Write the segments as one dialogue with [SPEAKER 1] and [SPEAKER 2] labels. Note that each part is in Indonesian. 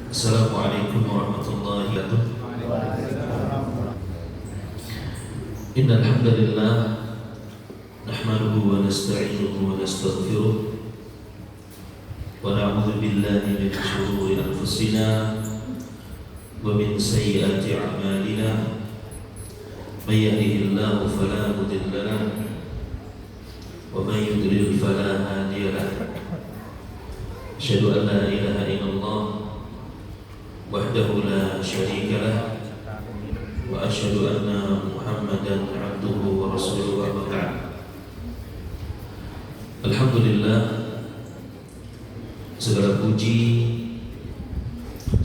[SPEAKER 1] Assalamualaikum warahmatullahi wabarakatuh. Innal hamdalillah nahmaduhu wa nasta'inuhu wa nastaghfiruh wa na'udzu billahi min shururi anfusina wa min sayyiati a'malina. May yahdihillahu fala mudilla lahu wa may yudlil fala hadiya lahu. Asyhadu an la ilaha illallah wahdahu la syarika lah wa asyhadu anna Muhammadan abduhu wa rasuluhu wa ba'd. Alhamdulillah, segala puji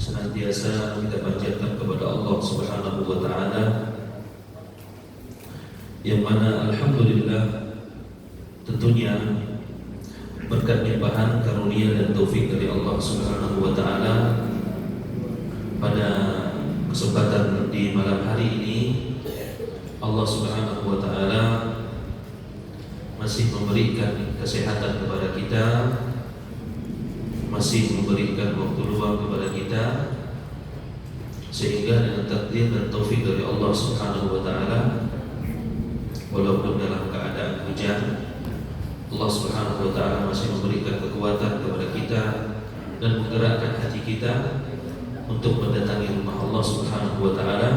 [SPEAKER 1] senantiasa kita panjatkan kepada Allah Subhanahu wa taala, yang mana alhamdulillah tentunya berkat limpahan karunia dan taufik dari Allah Subhanahu wa taala, pada kesempatan di malam hari ini Allah Subhanahu wa taala masih memberikan kesehatan kepada kita, masih memberikan waktu luang kepada kita, sehingga dengan takdir dan taufik dari Allah Subhanahu wa taala, walaupun dalam keadaan hujan, Allah Subhanahu wa taala masih memberikan kekuatan kepada kita dan menggerakkan hati kita untuk mendatangi rumah Allah Subhanahu wa taala,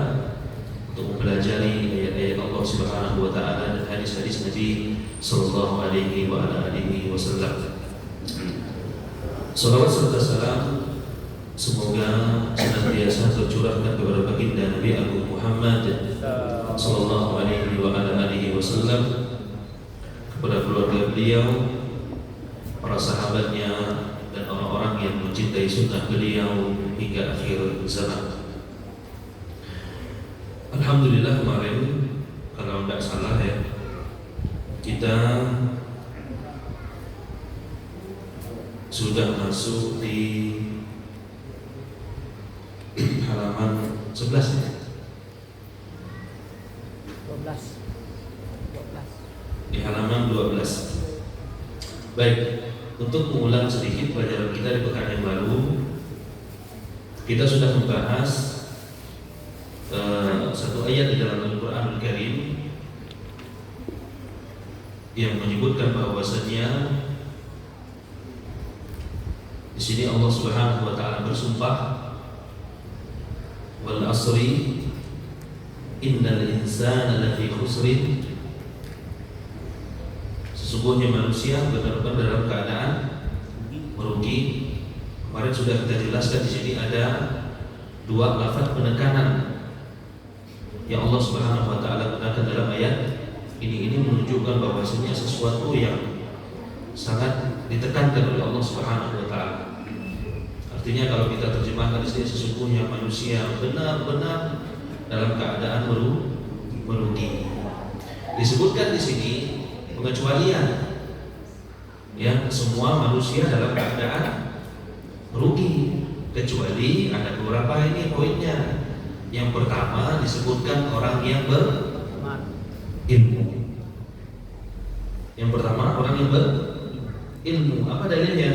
[SPEAKER 1] untuk mempelajari ayat-ayat Allah Subhanahu wa taala dan hadis-hadis Nabi sallallahu alaihi wa ala alihi wasallam. Salawat serta salam semoga senantiasa tercurahkan kepada baginda Nabi Agung Muhammad sallallahu alaihi wa ala alihi wasallam, kepada keluarga beliau, para sahabatnya, dan orang-orang yang mencintai sunnah beliau hingga akhir zaman. Alhamdulillah, kemarin kalau tidak salah ya, kita sudah masuk di halaman 11 ya?
[SPEAKER 2] 12.
[SPEAKER 1] Di halaman 12. Baik, untuk mengulang sedikit pelajaran kita di pekan yang lalu, kita sudah membahas satu ayat di dalam Al-Quran Al-Karim yang menyebutkan bahwasanya di sini Allah Subhanahu wa taala bersumpah, wal asri innal insana lafi khusrin, sesungguhnya manusia benar-benar dalam keadaan merugi. Kemarin sudah kita jelaskan, di sini ada dua lafaz penekanan yang Allah Subhanahu wa taala gunakan dalam ayat ini menunjukkan bahwasanya sesuatu yang sangat ditekankan oleh Allah Subhanahu wa taala. Artinya kalau kita terjemahkan di sini, sesungguhnya manusia benar-benar dalam keadaan merugi. Disebutkan di sini pengecualian, yang semua manusia dalam keadaan merugi, kecuali ada beberapa ini poinnya. Yang pertama disebutkan orang yang berilmu. Yang pertama orang yang berilmu. Apa dalilnya?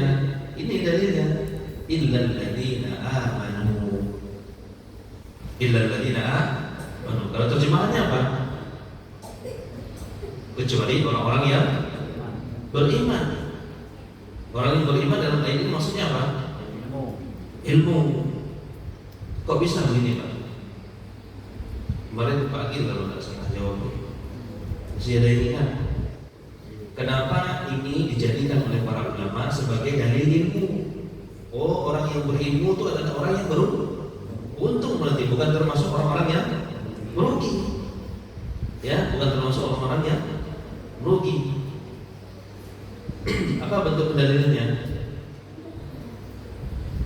[SPEAKER 1] Ini dalilnya, illal ladzina amanu. Illal ladzina amanu. Kalau terjemahannya apa? Kecuali orang-orang yang beriman. Orang yang beriman dalam ayat ini maksudnya apa? Ilmu. Kok bisa begini Pak? Kemarin pagi kalau tidak salah jawab, masih ada yang ingat kenapa ini dijadikan oleh para ulama sebagai dalil ilmu? Oh, orang yang berilmu itu adalah orang yang beruntung, berarti bukan termasuk orang-orang yang merugi. Ya, bukan termasuk orang-orang yang merugi. Apa bentuk pendalilannya?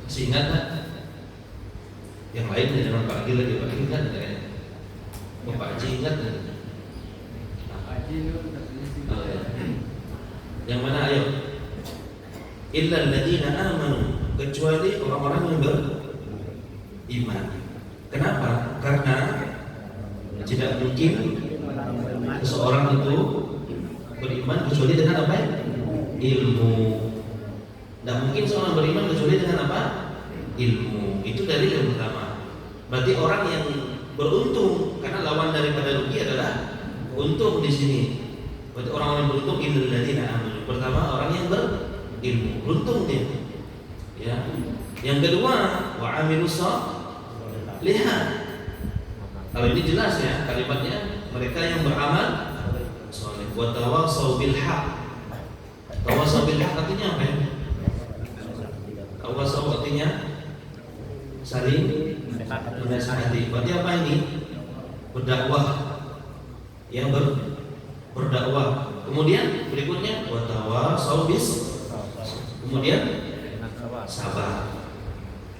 [SPEAKER 1] Masih ingat tak? Yang lain jangan Pak Agil lagi, Pak Agil kan ada ya? Pak Haji ingat kan? Yang mana ayo? Illal ladzina amanu, kecuali orang-orang yang beriman. Kenapa? Karena tidak mungkin seseorang itu beriman kecuali dengan apa? Ilmu. Tidak mungkin seorang beriman kecuali dengan apa? ilmu. Itu dalil yang pertama. Berarti orang yang beruntung, karena lawan daripada rugi adalah untung di sini. Berarti orang yang beruntung illal ladzina amanu. Pertama orang yang berilmu, beruntung dia. Ya. Yang kedua, wa amilus shalihat. Kalau ini jelas ya kalimatnya, mereka yang beramal saleh. Wa tawasau bil haq. Tawasau bil haq artinya apa ya? Tawasau artinya saling menasihati. Berarti apa ini? Berdakwah. Yang berdakwah. Kemudian berikutnya wa tawasau bis. Kemudian sabar.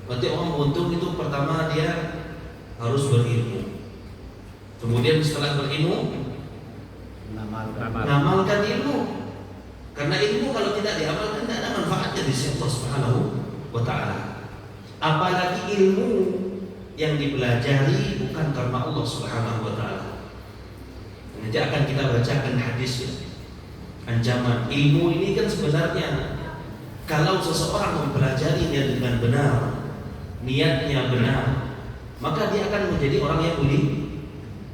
[SPEAKER 1] Berarti orang beruntung itu pertama dia harus berilmu. Kemudian setelah berilmu, mengamalkan ilmu. Karena ilmu kalau tidak diamalkan tidak ada manfaatnya di sisi Allah Subhanahu wa taala. Apalagi ilmu yang dipelajari bukan karena Allah Subhanahu wa taala. Nanti akan kita bacakan hadisnya. Ancaman ilmu ini kan sebenarnya kalau seseorang mempelajarinya dengan benar, niatnya benar, maka dia akan menjadi orang yang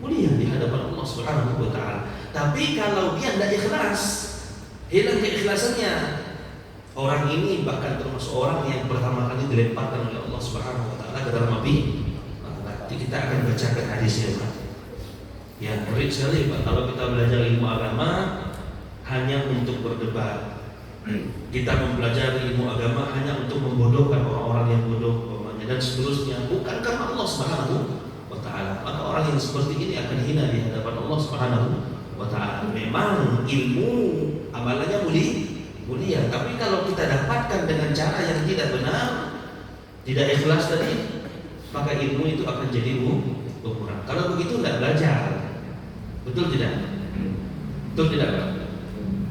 [SPEAKER 1] mulia di hadapan Allah Subhanahu wa taala. Tapi kalau dia tidak ikhlas, hilang keikhlasannya, orang ini bahkan termasuk orang yang pertama kali dilemparkan oleh Allah Subhanahu wa taala ke dalam api. Nanti kita akan bacakan hadisnya, Pak. Ya, ngeri sekali, Pak, kalau kita belajar ilmu agama hanya untuk berdebat. Kita mempelajari ilmu agama hanya untuk membodohkan orang-orang yang bodoh dan seterusnya, bukan karena Allah Subhanahu wa taala. Maka orang yang seperti ini akan hina di hadapan Allah Subhanahu wa taala. Memang ilmu amalannya mulia, tapi kalau kita dapatkan dengan cara yang tidak benar, tidak ikhlas tadi, maka ilmu itu akan jadi berkurang. Kalau begitu tidak belajar. Betul tidak? Betul tidak, Pak?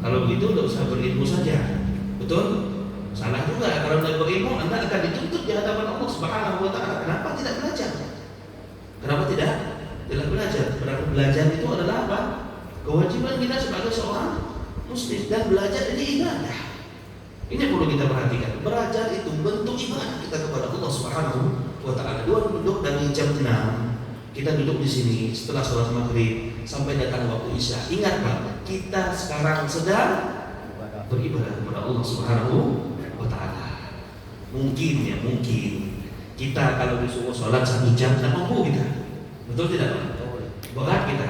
[SPEAKER 1] Kalau begitu tidak usah berilmu saja. Betul? Salah juga. Kalau tidak berilmu, Anda akan dituntut di hadapan Allah Subhanahu wa taala. Kenapa tidak belajar? Kenapa tidak belajar? Berarti belajar itu adalah apa? Kewajiban kita sebagai seorang muslim, dan belajar ini ibadah. Ini perlu kita perhatikan. Belajar itu bentuk ibadah kita kepada Allah Subhanahu wa taala. Duduk dari jam 6, kita duduk di sini setelah sholat maghrib sampai datang waktu isya. Ingat, Pak, kita sekarang sedang beribadah kepada Allah Subhanahu wa taala. Mungkin kita kalau disuruh sholat 1 jam tidak mampu kita. Betul tidak, Pak? Berat kita.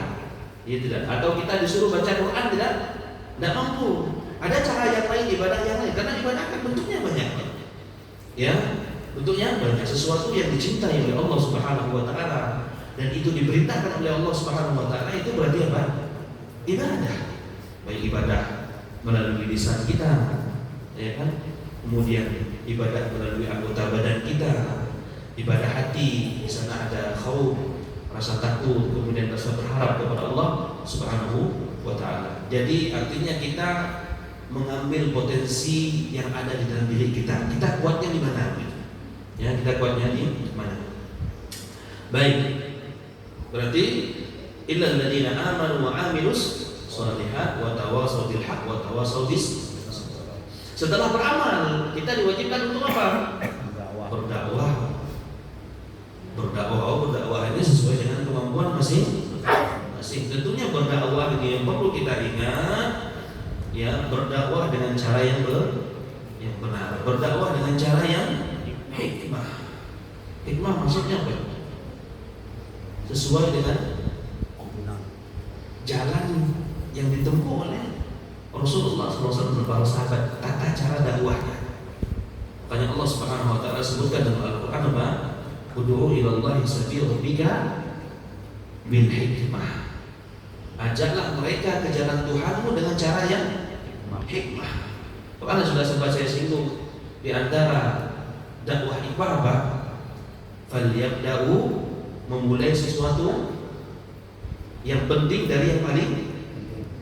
[SPEAKER 1] Iya tidak. Atau kita disuruh baca Quran tidak mampu. Ada cara yang lain, ibadah yang lain. Karena ibadah kan bentuknya banyak. Ya, bentuknya banyak. Sesuatu yang dicintai oleh Allah Subhanahu wa taala dan itu diperintahkan oleh Allah Subhanahu wa taala, itu berarti apa? Ibadah. Baik ibadah melalui lisan kita, ya kan? Kemudian ibadah melalui anggota badan kita, ibadah hati, di sana ada khauf, rasa takut, kemudian rasa berharap kepada Allah Subhanahu wa taala. Jadi artinya kita mengambil potensi yang ada di dalam diri kita. Kita kuatnya di mana? Ya, kita kuatnya di mana? Baik. Berarti illal ladzina amanu wa amilus shalihat wa tawassaw bil haqq wa tawassaw bis. Setelah beramal, kita diwajibkan untuk apa? Berdakwah. Berdakwah ini sesuai dengan kemampuan masing-masing. Tentunya berdakwah ini yang perlu kita ingat, ya, berdakwah dengan cara yang benar, berdakwah dengan cara yang hikmah. Hikmah maksudnya apa? Sesuai dengan jalan yang ditempuh oleh Rasulullah SAW dan para sahabat, tata cara dakwahnya. Makanya Allah Subhanahu wa taala sebutkan dalam Al-Qur'an apa? Ud'u ilallahi sabila rabbika bil hikmah. Ajaklah mereka ke jalan Tuhanmu dengan cara yang hikmah. Karena sudah sempat saya singgung, di antara dakwah itu apa? Falyabda'u, memulai sesuatu yang penting dari yang paling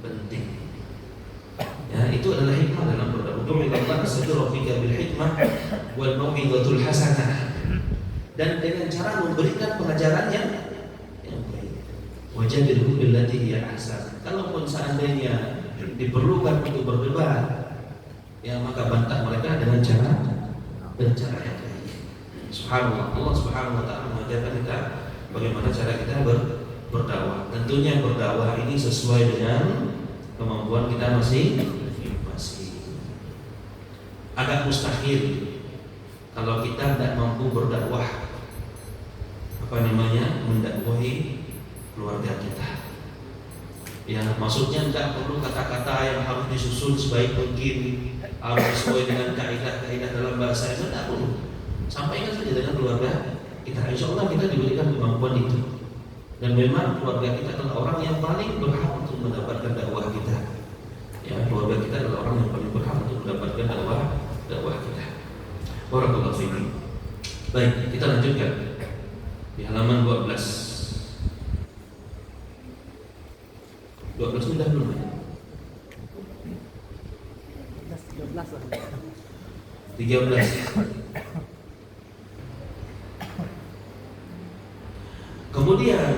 [SPEAKER 1] penting. Ya, itu adalah hikmah dalam berdakwah. Ud'u ilallahi sabila rabbika bil hikmah wal mau'izatul hasanah. Dan dengan cara memberikan pengajaran yang baik. Wajadilhum billati hiya ahsan. Kalaupun seandainya diperlukan untuk berdebat, ya maka bantah mereka dengan cara yang baik. Subhanallah, Allah Subhanahu wa taala mengajarkan kita bagaimana cara kita berdakwah. Tentunya berdakwah ini sesuai dengan kemampuan kita masih agak mustahil kalau kita tidak mampu berdakwah mendakwahi keluarga kita. Ya, maksudnya tidak perlu kata-kata yang harus disusun sebaik mungkin, harus sesuai dengan kaidah-kaidah dalam bahasa itu, tidak perlu. Sampaikan saja dengan keluarga kita. Insya Allah kita diberikan kemampuan itu. Dan memang keluarga kita adalah orang yang paling berhak untuk mendapatkan dakwah kita. Ya, keluarga kita adalah orang yang paling berhak untuk mendapatkan dakwah kita. Barakallahu fiikum. Baik, kita lanjutkan di halaman 12. 12 sudah belum ya? 13. Kemudian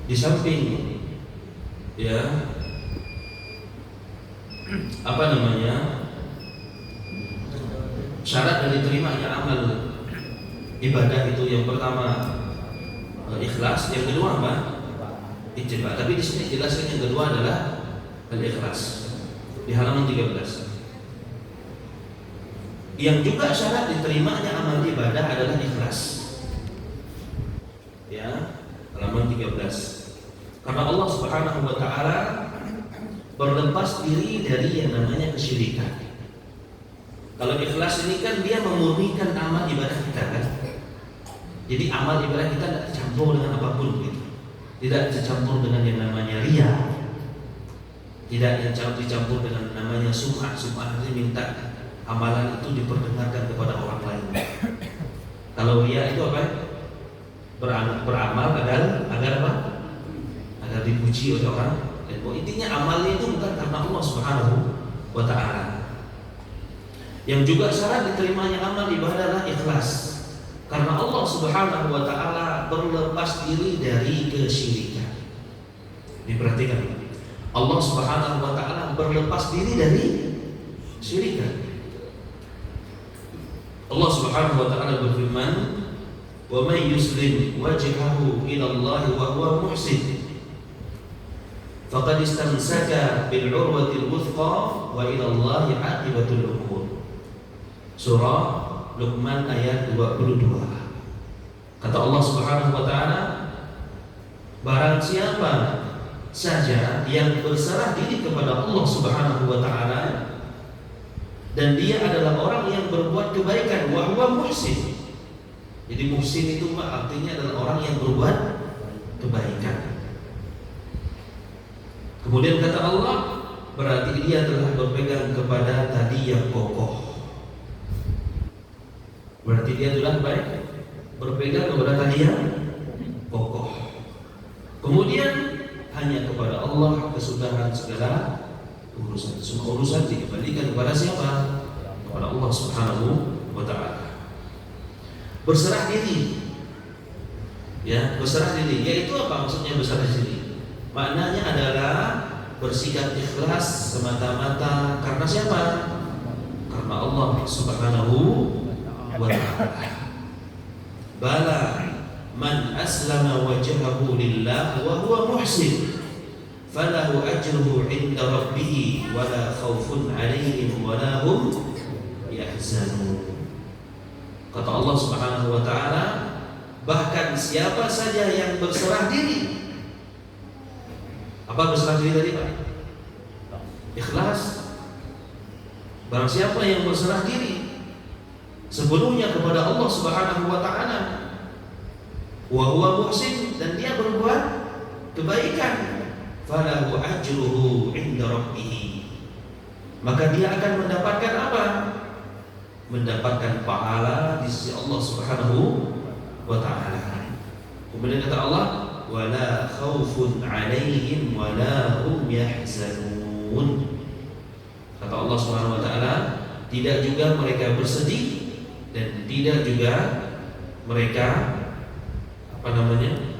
[SPEAKER 1] di samping ya syarat dari diterimanya amal ibadah itu yang pertama ikhlas, yang kedua apa? Ittiba. Tapi di sini jelaskan yang kedua adalah al-ikhlas di halaman 13. Yang juga syarat diterimanya amal ibadah adalah ikhlas. Ya, halaman 13. Karena Allah Subhanahu wa taala berlepas diri dari yang namanya kesyirikan. Kalau ikhlas ini kan dia memurnikan amal ibadah kita kan. Jadi amal ibadah kita tidak tercampur dengan apapun gitu. Tidak tercampur dengan yang namanya riya. Tidak yang dicampur dengan namanya sum'ah. Sum'ah ini minta amalan itu diperdengarkan kepada orang lain. Kalau riya itu apa? Beramal agar apa? Agar dipuji oleh orang. Dan intinya amalnya itu bukan karena Allah Subhanahu wa taala. Yang juga syarat diterimanya amal ibadah adalah ikhlas. Karena Allah Subhanahu wa taala berlepas diri dari kesyirikan. Diperhatikan. Allah Subhanahu wa taala berlepas diri dari syirikan. Allah Subhanahu wa taala berfirman, "Wa may yuslim wajhahu ila Allah wa huwa muhsin, faqad istamsaka bil 'urwatil wuthqa wa ila Allah 'aqibatul umur." Surah Luqman ayat 22. Kata Allah Subhanahu wa taala, barang siapa saja yang berserah diri kepada Allah Subhanahu wa taala dan dia adalah orang yang berbuat kebaikan, wa huwa muhsin. Jadi muhsin itu artinya adalah orang yang berbuat kebaikan. Kemudian kata Allah, berarti dia telah berpegang kepada tadi yang kokoh. Berarti dia telah baik berpegang kepada tadi yang kokoh. Kemudian hanya kepada Allah kesudahan segala urusan. Semua urusan dikembalikan kepada siapa? Kepada Allah Subhanahu wa taala. Berserah diri. Ya, berserah diri. Yaitu apa maksudnya berserah diri? Maknanya adalah bersikap ikhlas semata-mata karena siapa? Karena Allah Subhanahu wa ta'ala. Bala man aslama wajhahu lillah wa huwa muhsin falahu ajruhu 'inda rabbih wa la khaufun 'alaihim wa la hum yahzanun. Kata Allah Subhanahu wa taala, bahkan siapa saja yang berserah diri. Apa berserah diri tadi, Pak? Ikhlas. Barang siapa yang berserah diri sepenuhnya kepada Allah Subhanahu wa taala, wa huwa muhsin, dan dia berbuat kebaikan, falahu ajruhu 'inda rabbih, maka dia akan mendapatkan apa? Mendapatkan pahala di sisi Allah Subhanahu wa taala. Kemudian kata Allah, wala khaufun 'alaihim wala hum yahzanun. Kata Allah Subhanahu wa taala, tidak juga mereka bersedih dan tidak juga mereka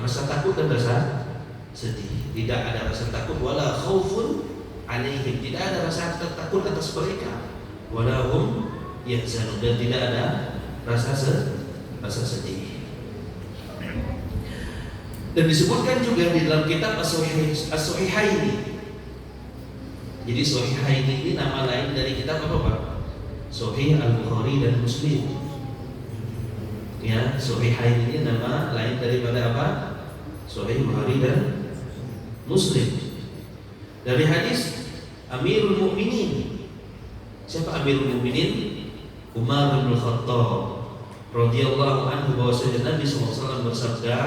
[SPEAKER 1] rasa takut dan rasa sedih. Tidak ada rasa takut, wala khaufun 'alaihim, tidak ada rasa takut atas mereka, wala hum yahzanun, dan tidak ada rasa sedih. Dan disebutkan juga di dalam kitab As-Sahihaini. Jadi Sahihaini ini nama lain dari kitab apa Pak? Sahih Al-Bukhari dan Muslim. Ya, Sahihaini ini nama lain daripada apa? Sahih Bukhari dan Muslim. Dari hadis Amirul Mukminin. Siapa Amirul Mukminin? Umar bin Khattab radhiyallahu anhu, bahwasanya Nabi SAW bersabda,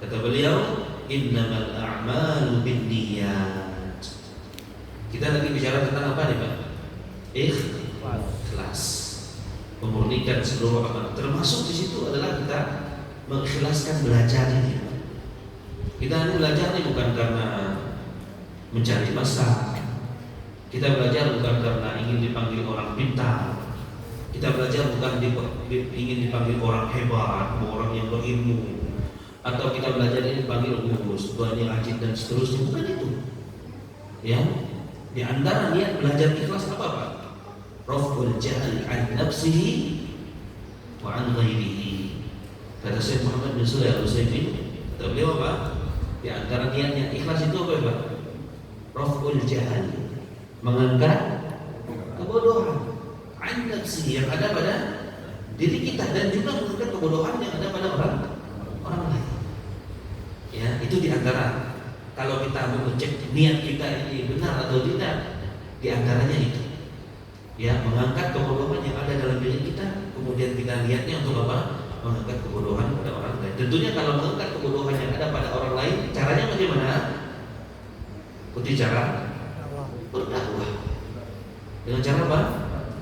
[SPEAKER 1] kata beliau, innamal a'malu binniyat. Kita lagi bicara tentang apa nih Pak? Ikhlas. Memurnikan seluruh amal. Termasuk di situ adalah kita mengikhlaskan belajar ini. Kita ini belajar ini bukan karena mencari masa. Kita belajar bukan karena ingin dipanggil orang pintar. Kita belajar bukan ingin dipanggil orang hebat, orang yang berilmu. Atau kita belajar ini dipanggil gurus, tuanya rajin dan seterusnya. Bukan itu. Ya, di antara niat belajar ikhlas apa Pak? Raf'ul jahl an nafsihi wa an ghairihi. Kata Syekh Muhammad bin Shalih Al-Utsaimin, kata beliau apa? Di antara niatnya ikhlas itu apa Pak? Raf'ul jahl, mengangkat kebodohan an nafsihi, yang ada pada diri kita, dan juga mengangkat kebodohan yang ada pada orang lain. Ya, itu di antara, kalau kita mau ngecek niat kita ini benar atau tidak, di antaranya itu. Ya, mengangkat kebodohan yang ada dalam diri kita, kemudian kita niatnya untuk apa? Mengangkat kebodohan pada orang lain. Tentunya kalau mengangkat kebodohan yang ada pada orang lain, caranya bagaimana? Ikuti cara berdakwah. Dengan cara apa?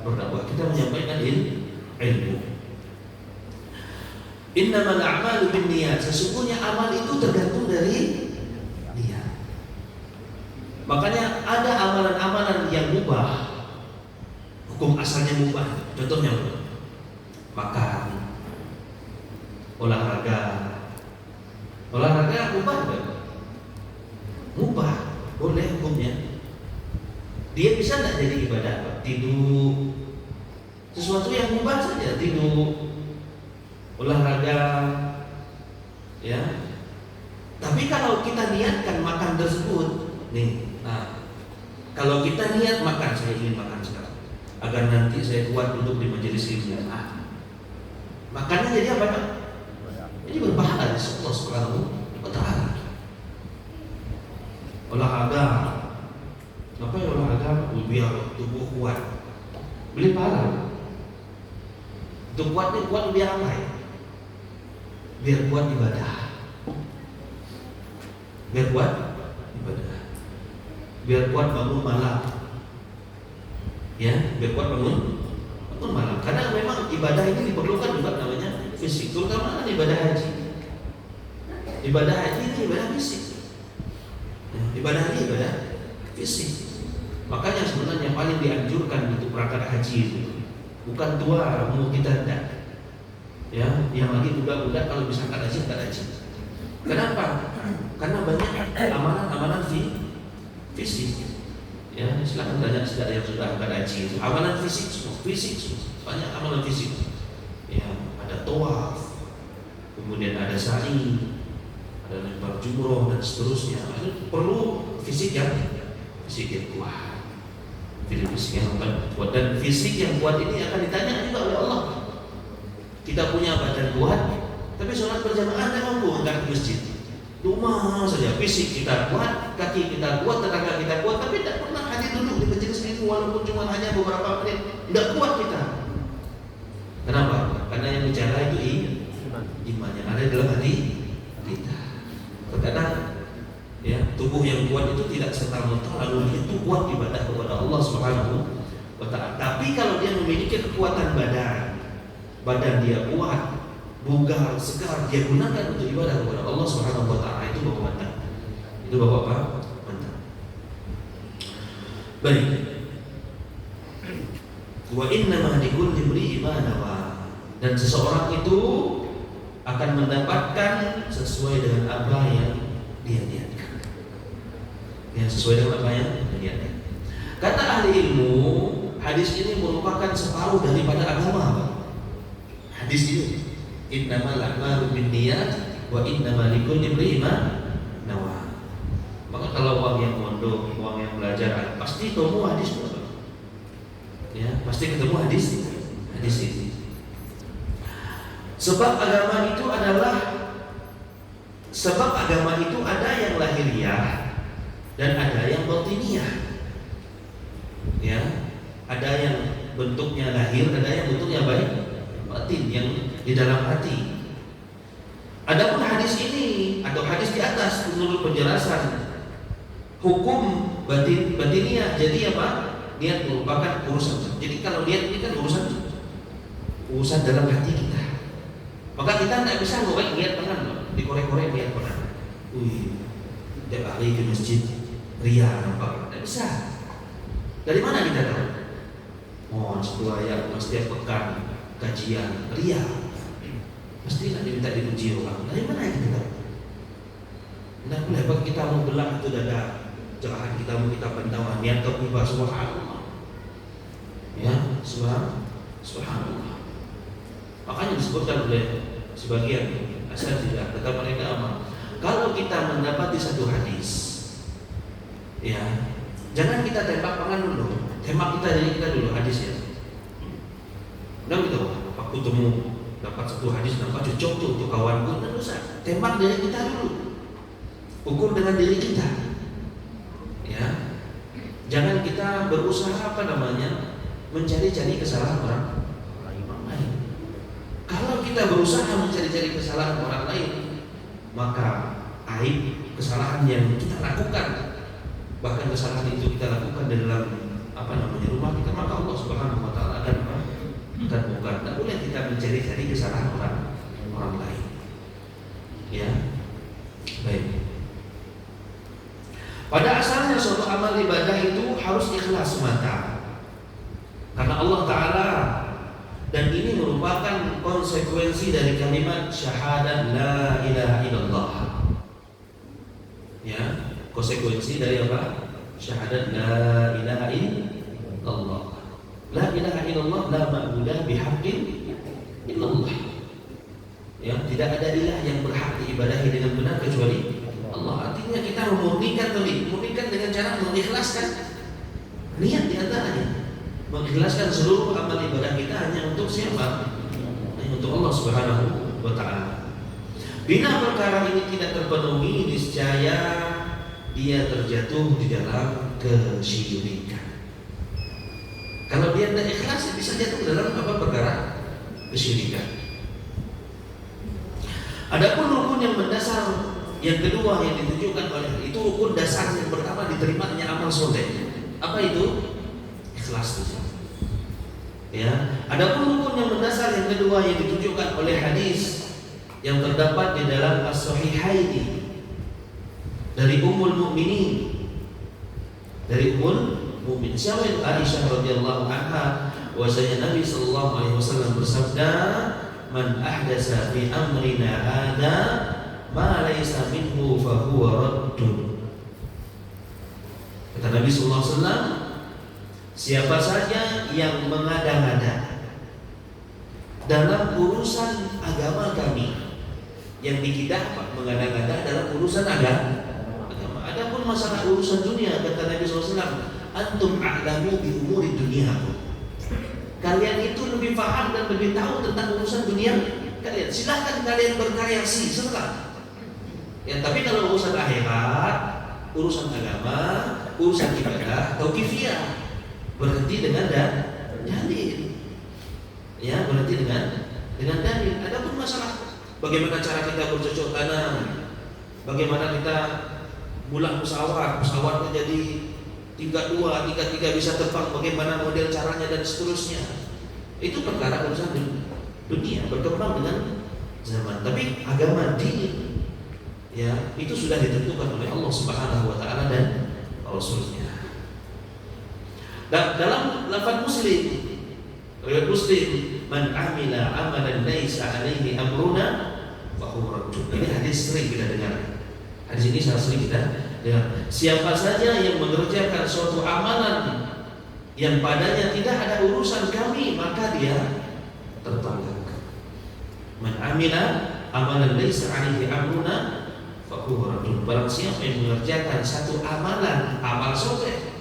[SPEAKER 1] Berdakwah. Kita menyampaikan ilmu. Innamal a'malu binniyat. Sesungguhnya amal itu tergantung dari niat. Makanya ada amalan-amalan yang mubah, hukum asalnya mubah. Contohnya makan, olahraga. Olahraga mubah enggak? Mubah, boleh hukumnya. Dia bisa enggak jadi ibadah? Tidur, sesuatu yang mubah saja, tidur, olahraga, ya. Tapi kalau kita niatkan makan tersebut, nih, kalau kita niat makan, saya ingin makan sekarang, agar nanti saya kuat untuk di majelis ilmu. Makannya jadi apa Pak? Jadi berpahala di Allah Subhanahu wa Ta'ala. Olahraga, apa ya olahraga? Biar tubuh kuat, beli pahala. Untuk kuatnya kuat biar apa ya? Biar kuat ibadah. Biar kuat ibadah. Biar kuat bangun malam. Ya, biar kuat bangun malam. Karena memang ibadah ini diperlukan juga namanya fisik, terutama kan ibadah haji. Ibadah haji ini ibadah fisik. Ibadah ini ibadah fisik. Makanya sebenarnya yang paling dianjurkan untuk berangkat haji itu bukan tua, umur kita tidak. Ya, yang lagi muda-muda kalau bisa angkat haji. Kenapa? Karena banyak amalan-amalan fisik. Ya, silakan tanya saudara yang sudah angkat haji itu. Amalan fisik semua, banyak amalan fisik. Ya, ada tawaf, kemudian ada sa'i, ada lempar jumroh dan seterusnya. Itu perlu fisik yang kuat. Fisik yang kuat, dan fisik yang kuat ini akan ditanya juga oleh Allah. Kita punya badan kuat, tapi sholat berjamaah tidak mampu angkat ke masjid. Rumah saja, fisik kita kuat, kaki kita kuat, tenaga kita kuat, tapi tidak pernah hadir duduk di majelis ilmu walaupun cuma hanya beberapa menit. Tidak kuat kita. Kenapa? Karena yang bicara itu iman yang ada dalam hati kita. Terkadang ya, tubuh yang kuat itu tidak serta-merta lalu dia itu kuat ibadah kepada Allah Subhanahu wa Ta'ala. Tapi kalau dia memiliki kekuatan badan dia kuat, bugar, segar, dia gunakan untuk ibadah kepada Allah Subhanahu wa Ta'ala, itu bapak mantap. Itu bapak apa? Mantap. Baik. Wa innama likulli imri'in ma nawa. Dan seseorang itu akan mendapatkan sesuai dengan apa yang dia niatkan. Yang sesuai dengan apa yang dia niatkan. Kata ahli ilmu, hadis ini merupakan separuh daripada agama. Hadis ini, innamal a'malu binniyat wa innamal likulli imrin ma nawa. Maka kalau orang yang mondok, orang yang belajar, pasti ketemu hadis, ya, pasti ketemu hadis ini. Sebab agama itu ada yang lahiriah dan ada yang batiniah. Ya, ada yang bentuknya lahir, ada yang bentuknya batin, yang di dalam hati. Adapun hadis ini atau hadis di atas menurut penjelasan hukum batiniah, jadi apa? Niat merupakan urusan. Jadi kalau niat ini kan urusan dalam hati kita. Maka kita tidak bisa ngorek niat tangan, dikorek-korek niat tangan. Tiap hari ke masjid ria nampak, tidak bisa. Dari mana kita tahu? Mohon sebuah ayat setiap pekan kajian ria, mesti nak diminta dipuji orang. Dari mana kita tahu? Tidak boleh bagi kita mau belah itu dada, cerahan kita mau kita pantauan niat terubah. Subhanallah. Ya, subhanallah. Makanya disebutkan oleh sebagian asatidz, kata mereka apa? Kalau kita mendapati satu hadis, ya, jangan kita tembak tangan dulu, tembak diri kita dulu hadisnya. Udah gitu, waktu temu dapat satu hadis nampak cocok tuh untuk kawanku, tidak usah tembak diri kita dulu, ukur dengan diri kita, ya. Jangan kita berusaha mencari-cari kesalahan orang lain. Kalau kita berusaha mencari-cari kesalahan orang lain, maka aib kesalahan yang kita lakukan, bahkan kesalahan itu kita lakukan di dalam rumah kita, maka Allah Subhanahu wa taala akan bukan. Tidak boleh kita mencari-cari kesalahan orang lain. Ya. Baik. Pada asalnya suatu amal ibadah itu harus ikhlas semata karena Allah Ta'ala, dan ini merupakan konsekuensi dari kalimat syahadat la ilaha illallah. Ya, konsekuensi dari apa? Syahadat la ilaha illallah. La ilaha illallah, la ma'budah bihaqqin illallah. Ya, tidak ada ilah yang berhak diibadahi dengan benar kecuali Allah. Artinya kita memurnikan dengan cara mengikhlaskan niat di antaranya. Mengikhlaskan seluruh amal ibadah kita hanya untuk siapa? Hanya untuk Allah Subhanahu wa taala. Bila perkara ini tidak terpenuhi, niscaya dia terjatuh di dalam kesyirikan. Kalau dia tidak ikhlas, bisa jatuh dalam perkara kesyirikan. Adapun rukun yang mendasar yang kedua yang ditunjukkan oleh itu, rukun dasar yang pertama diterimanya amal soleh. Apa itu? Ikhlas itu. Ya, adapun rukun yang mendasar yang kedua yang ditunjukkan oleh hadis yang terdapat di dalam As-Sahihaini dari Ummul Mukminin, siapa itu? Aisyah radhiyallahu anha, bahwasanya Nabi sallallahu alaihi wasallam bersabda, "Man ahdasa fi amrina hadza ma laysa minhu fa huwa raddun." Kata Nabi sallallahu alaihi wasallam, siapa saja yang mengada-ngada dalam urusan agama kami, yang dikidah mengada-ngada dalam urusan agama. Adapun masalah urusan dunia, kata Nabi SAW, antum a'lamu bi umuri dunyakum. Kalian itu lebih paham dan lebih tahu tentang urusan dunia kalian. Silahkan kalian berkreasi, serta. Ya, tapi kalau urusan akhirat, urusan agama, urusan ibadah, tauqifiyah, berhenti dengan dalil. Ya, berhenti dengan dalil. Adapun masalah bagaimana cara kita bercocok tanam, bagaimana kita bulan pesawatnya jadi 32, 33 bisa terbang, bagaimana model caranya dan seterusnya. Itu perkara urusan dunia, berkembang dengan zaman. Tapi agama din, ya, itu sudah ditentukan oleh Allah Subhanahu wa taala dan Rasulnya. Dalam lafaz Muslim, riwayat Muslim, man amila amalan laisa alaihi amruna fa huwa raddun. Ini hadis sering kita dengar. Hadis ini sangat sering kita dengar. Siapa saja yang mengerjakan suatu amalan yang padanya tidak ada urusan kami, maka dia tertolak. Man amila amalan laisa alaihi amruna fahuwa raddun. Barang siapa yang mengerjakan satu amalan, amal soleh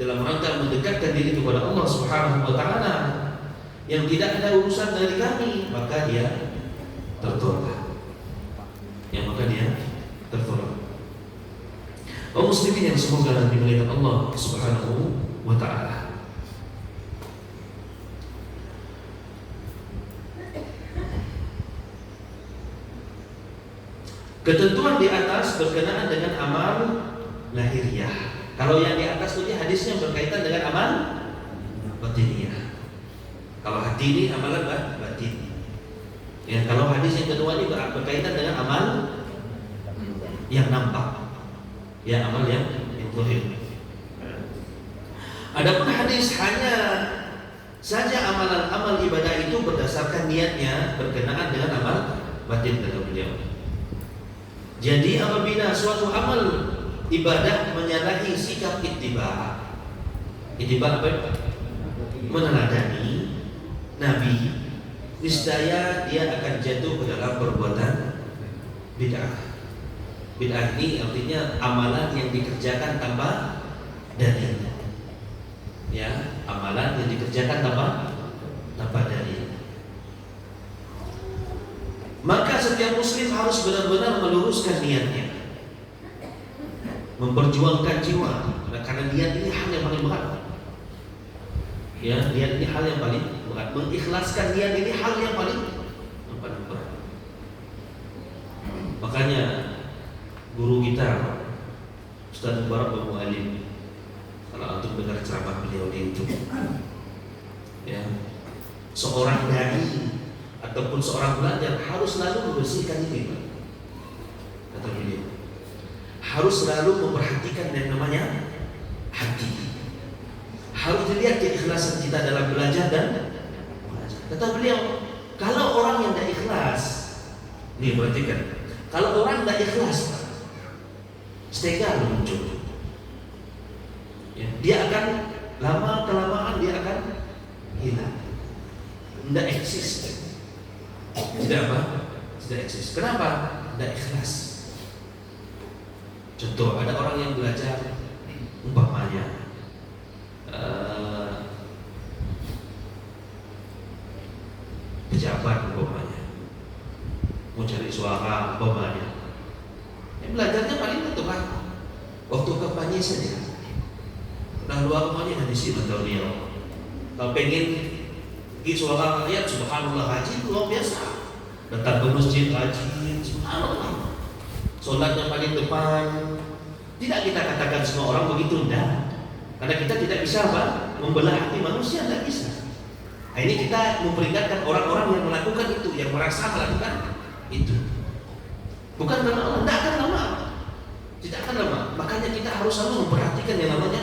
[SPEAKER 1] dalam rangka mendekatkan diri kepada Allah Subhanahu wa taala yang tidak ada urusan dari kami, maka dia tertolak. Maka dia tertolak. Kaum muslimin yang semoga dimuliakan Allah Subhanahu wa taala. Ketentuan di atas berkenaan dengan amal lahiriah. Kalau yang di atas itu hadisnya berkaitan dengan amal batiniah. Kalau hati ini amalan batin. Ya, kalau hadis yang kedua ini berkaitan dengan amal yang nampak. Ya, amal yang zahir. Adapun hadis hanya saja amalan-amal ibadah itu berdasarkan niatnya berkenaan dengan amal batin kata beliau. Jadi apabila suatu amal ibadah menyalahi sikap ittiba apa? Meneladani Nabi, niscaya dia akan jatuh ke dalam perbuatan bid'ah. Bid'ah ini artinya amalan yang dikerjakan tanpa dalil. Ya, amalan yang dikerjakan tanpa dalil. Maka setiap muslim harus benar-benar meluruskan niatnya, memperjuangkan jiwa, karena niat ini hal yang paling berat. Ya, niat ini hal yang paling berat. Mengikhlaskan niat ini hal yang paling berat. Makanya guru kita Ustaz Mubarak Abu Alim, kalau untuk dengar ceramah beliau di YouTube, ya, seorang dai ataupun seorang belajar harus selalu membersihkan diri, kata beliau. Harus selalu memperhatikan yang namanya hati. Harus dilihat keikhlasan kita dalam belajar dan mengajar. Kata beliau, kalau orang yang tidak ikhlas, nih perhatikan, kalau orang tidak ikhlas, setengah muncul. Ya, dia akan lama kelamaan dia akan hilang, tidak eksis. Tidak apa? Tidak eksis. Kenapa? Tidak ikhlas. Contoh, ada orang yang belajar umpamanya pejabat umpamanya, mau cari suara umpamanya, belajarnya paling ketukan waktu kampanye saja. Nah, luar kampanye hadis atau dia kalau pengen suara rakyat, subhanallah, haji luar biasa. Datang ke masjid haji, subhanallah. Solatnya paling depan. Tidak kita katakan semua orang begitu, enggak. Karena kita tidak bisa membelah hati manusia, tidak bisa. Nah, ini kita memperingatkan orang-orang yang melakukan itu, yang merasa melakukan itu. Bukan karena Allah, tidak akan lama. Tidak akan lama. Makanya kita harus selalu memperhatikan yang namanya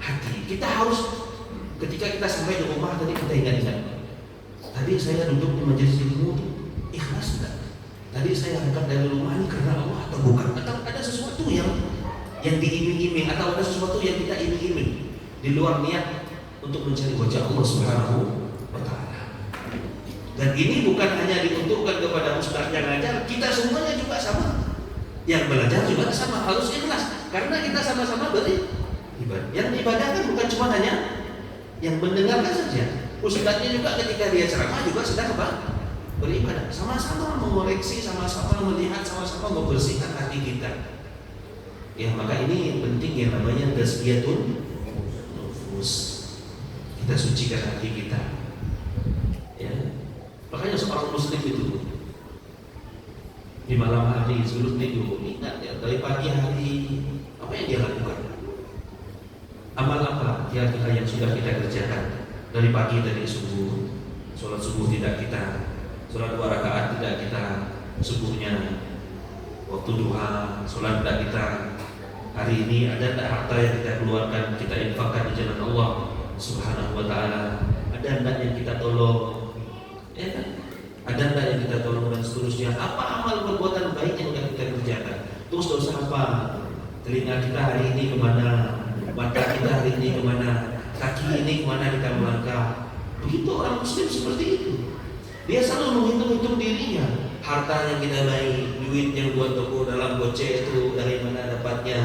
[SPEAKER 1] hati. Kita harus, ketika kita sampai di rumah tadi kita ingat-ingat. Tadi saya duduk di majelis ilmu itu ikhlas tidak? Tadi saya angkat dari rumah ini karena Allah atau bukan? Atau ada sesuatu yang diiming-iming, atau ada sesuatu yang kita iming-iming di luar niat untuk mencari wajah Allah Subhanahu wa taala. Dan ini bukan hanya diuntukkan kepada ustaz yang ngajar, kita semuanya juga sama. Yang belajar juga sama, harus ikhlas karena kita sama-sama beribadah. Yang ibadah kan bukan cuma hanya yang mendengarkan saja. Ustaznya juga ketika dia ceramah juga sedang beribadah. Sama-sama mengoreksi, sama-sama melihat, sama-sama membersihkan hati kita. Ya, maka ini penting yang namanya tazkiyatun nufus. Kita sucikan hati kita. Ya. Makanya seorang muslim itu di malam hari sebelum tidur ingat ya, dari pagi hari apa yang dia lakukan? Amal apa kira-kira yang sudah kita kerjakan? Dari pagi, dari subuh, sholat subuh tidak kita, sholat 2 rakaat tidak kita, subuhnya waktu duha, sholat tidak kita. Hari ini ada tidak harta yang kita keluarkan, kita infakkan di jalan Allah Subhanahu wa taala? Ada tidak yang kita tolong? Ya kan? Ada tidak yang kita tolong dan seterusnya? Apa amal perbuatan baik yang sudah kita kerjakan? Terus dosa apa? Telinga kita hari ini kemana? Mata kita hari ini kemana? Kaki ini kemana kita melangkah? Begitu orang muslim seperti itu. Dia selalu menghitung-hitung dirinya. harta yang kita baik, duit yang buat toko dalam gocek itu dari mana dapatnya?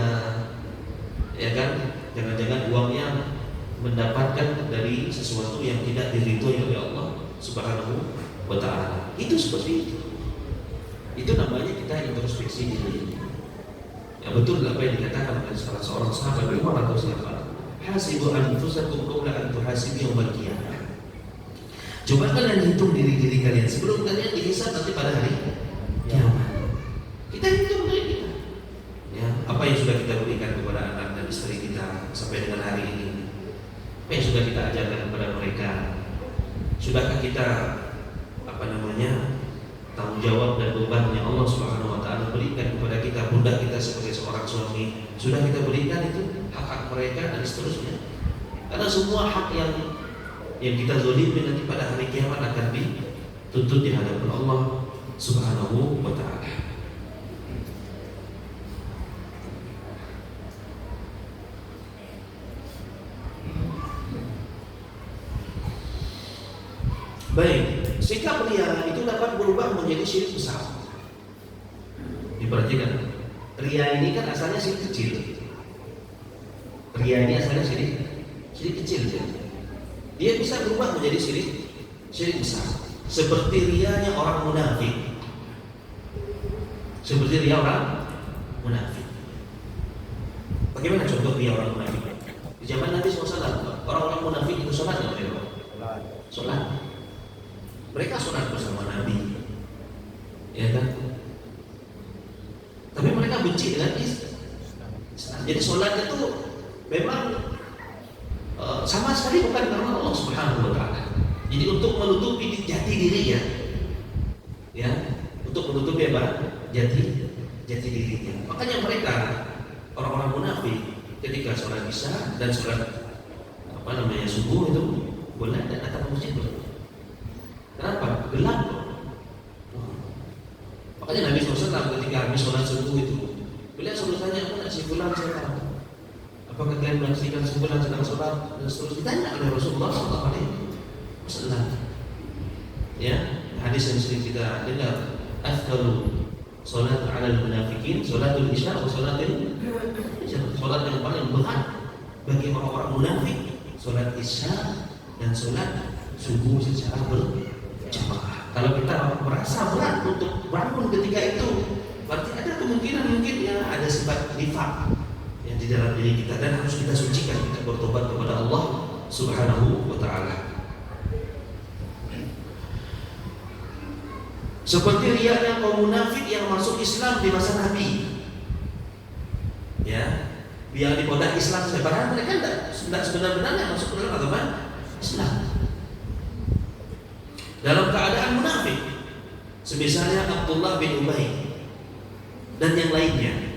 [SPEAKER 1] Ya kan? Jangan-jangan uangnya mendapatkan dari sesuatu yang tidak diridhoi oleh Allah Subhanahu wa ta'ala. Itu seperti itu. Itu namanya kita introspeksi diri. Ya betul apa yang dikatakan oleh salah seorang sahabat Umar atau siapa? Hasibu anfusakum qabla an tuhasibu yaumil qiyamah. Coba kalian hitung diri kalian sebelum kalian dihisab nanti pada hari kiamat. Kita hitung diri kita. Ya, apa yang sudah kita berikan kepada anak dan istri kita sampai dengan hari ini? Apa yang sudah kita ajarkan kepada mereka? Sudahkah kita tanggung jawab dan beban yang Allah Subhanahu wa taala berikan kepada kita, bunda kita sebagai seorang suami, sudah kita berikan itu hak-hak mereka dan seterusnya. Karena semua hak yang kita zalimi nanti pada hari kiamat akan dituntut di hadapan Allah Subhanahu wa taala. Baik, sikap ria itu dapat berubah menjadi syirik besar. Diperhatikan, ria ini kan asalnya syirik kecil. Ria ini asalnya syirik kecil. Dia bisa berubah menjadi syirik besar. Seperti rianya orang munafik. Seperti ria orang munafik. Bagaimana contoh ria orang munafik? Di zaman Nabi SAW, orang-orang munafik itu sholat nggak? Sholat. Mereka sholat bersama Nabi, ya kan? Tapi mereka benci dengan Islam. Jadi sholat itu memang sama sekali bukan karena Allah Subhanahu wa taala. Jadi untuk menutupi jati dirinya, ya, untuk menutupi apa? Jati dirinya. Makanya mereka orang-orang munafik ketika sholat isya dan sholat subuh itu boleh datang ke masjid. Kenapa? Gelap. Makanya Nabi SAW ketika habis sholat subuh itu, beliau suruh tanya, apa si fulan sedang? Apakah kalian menyaksikan si fulan sedang sholat? Dan seterusnya ditanya oleh Rasulullah SAW. Ya, hadis yang sering kita dengar, afdalu sholat ala munafikin, sholatul isya atau sholatul isya. Sholat yang paling berat bagi orang-orang munafik, sholat isya dan sholat subuh secara berjamaah. Kalau kita merasa berat untuk bangun ketika itu, berarti ada kemungkinan mungkin ya ada sifat nifaq yang di dalam diri kita dan harus kita sucikan, kita bertobat kepada Allah Subhanahu wa taala. Seperti riaknya kaum munafik yang masuk Islam di masa Nabi. Ya, biar di pondok Islam sebenarnya mereka tidak sebenar-benarnya masuk ke dalam agama Islam. Dalam keadaan munafik, semisalnya Abdullah bin Ubay dan yang lainnya.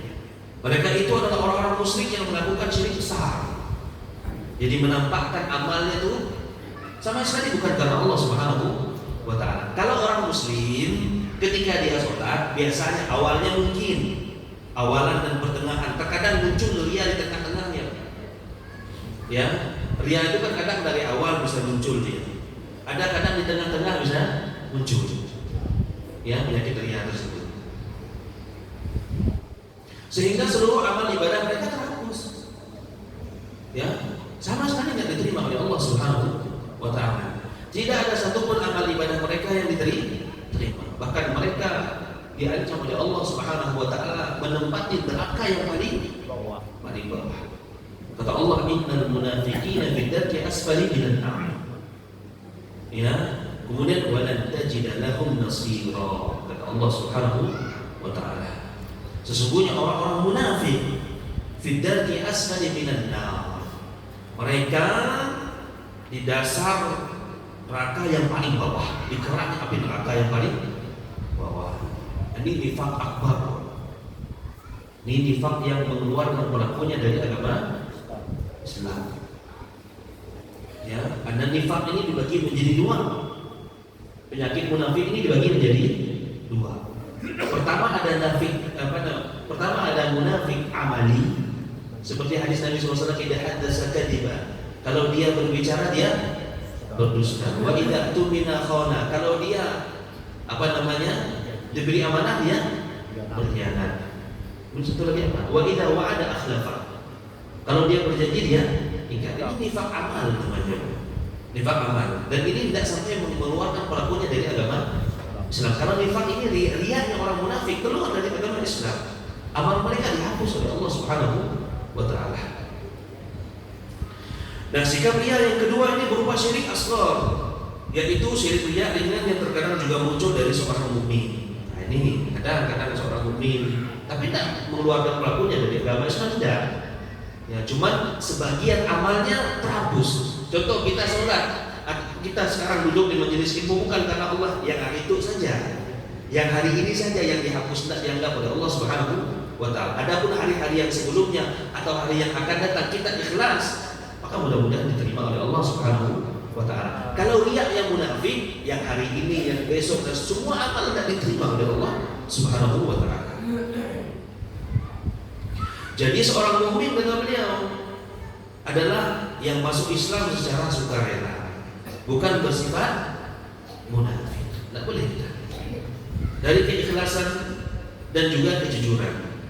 [SPEAKER 1] Mereka itu adalah orang-orang musyrik yang melakukan syirik besar. Jadi menampakkan amalnya itu sama sekali bukan karena Allah Subhanahu wa taala. Kalau orang muslim ketika dia sholat, biasanya awalnya mungkin awalan dan pertengahan, terkadang muncul ria di tengah-tengahnya. Ya, ria itu kan kadang dari awal bisa muncul dia. Ada kadang di tengah-tengah bisa muncul, ya, penyakit ria tersebut. Sehingga seluruh amal ibadah mereka terhapus, ya, sama sekali tidak diterima oleh Allah Subhanahu wa taala. Tidak ada satupun amal ibadah mereka yang diterima. Bahkan mereka diancam oleh Allah Subhanahu wa taala menempati neraka yang paling bawah. Kata Allah, innal munafiqina fi darki asfali minan nar. Ya, kemudian walan tajida lahum nasira, kata Allah Subhanahu wa taala. Sesungguhnya orang-orang munafik fi darki asfali minan nar. Mereka di dasar neraka yang paling bawah, di kerak api neraka yang paling bawah. Ini nifaq akbar. Ini nifaq yang mengeluarkan pelakunya dari agama Islam. Ya, karena nifaq ini dibagi menjadi dua. Penyakit munafik ini dibagi menjadi dua. Pertama ada munafik amali, seperti hadis Nabi SAW, idza haddatsa kadiba. Kalau dia berbicara dia berdusta. Wa idza tumina khana. Kalau dia Diberi amanah dia berkhianat. Kemudian satu lagi apa? Wa idza wa'ada akhlafa. Kalau dia berjanji dia ingkar. Ini nifaq amal teman-teman. Nifaq amal. Dan ini tidak sampai mengeluarkan pelakunya dari agama Islam. Karena nifaq ini riaknya orang munafik keluar dari agama Islam. Amal mereka dihapus oleh Allah Subhanahu wa taala. Nah, sikap riya yang kedua ini berupa syirik asghar, yaitu syirik riya ringan yang terkadang juga muncul dari seorang mukmin. Nah, ini kadang-kadang seorang mukmin tapi tidak mengeluarkan pelakunya dari agama Islam, tidak. Ya, cuman sebagian amalnya terhapus. Contoh kita sholat, kita sekarang duduk di majelis ilmu bukan karena Allah, yang hari itu saja, yang hari ini saja yang dihapus, tidak dianggap oleh Allah Subhanahu wa taala. Adapun hari-hari yang sebelumnya atau hari yang akan datang kita ikhlas, maka mudah-mudahan diterima oleh Allah Subhanahu wa taala. Kalau riya yang munafik, yang hari ini, yang besok, dan semua amal tidak diterima oleh Allah Subhanahu wa taala. Jadi seorang mukmin kata beliau adalah yang masuk Islam secara sukarela, bukan bersifat munafik. Tidak boleh kita. Dari keikhlasan dan juga kejujuran.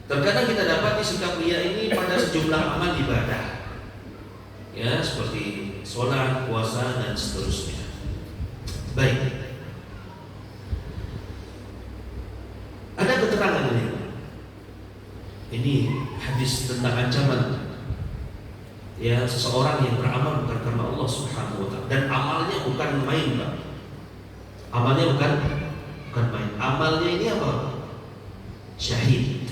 [SPEAKER 1] Terkadang kita dapat di sikap riya ini pada sejumlah amal ibadah, ya, seperti sholat, puasa, dan seterusnya. Baik. Ada keterangan ini. Ini hadis tentang ancaman, ya, seseorang yang beramal bukan karena Allah Subhanahu wa taala, dan amalnya bukan main, Pak. Amalnya bukan main. Amalnya ini apa? Syahid.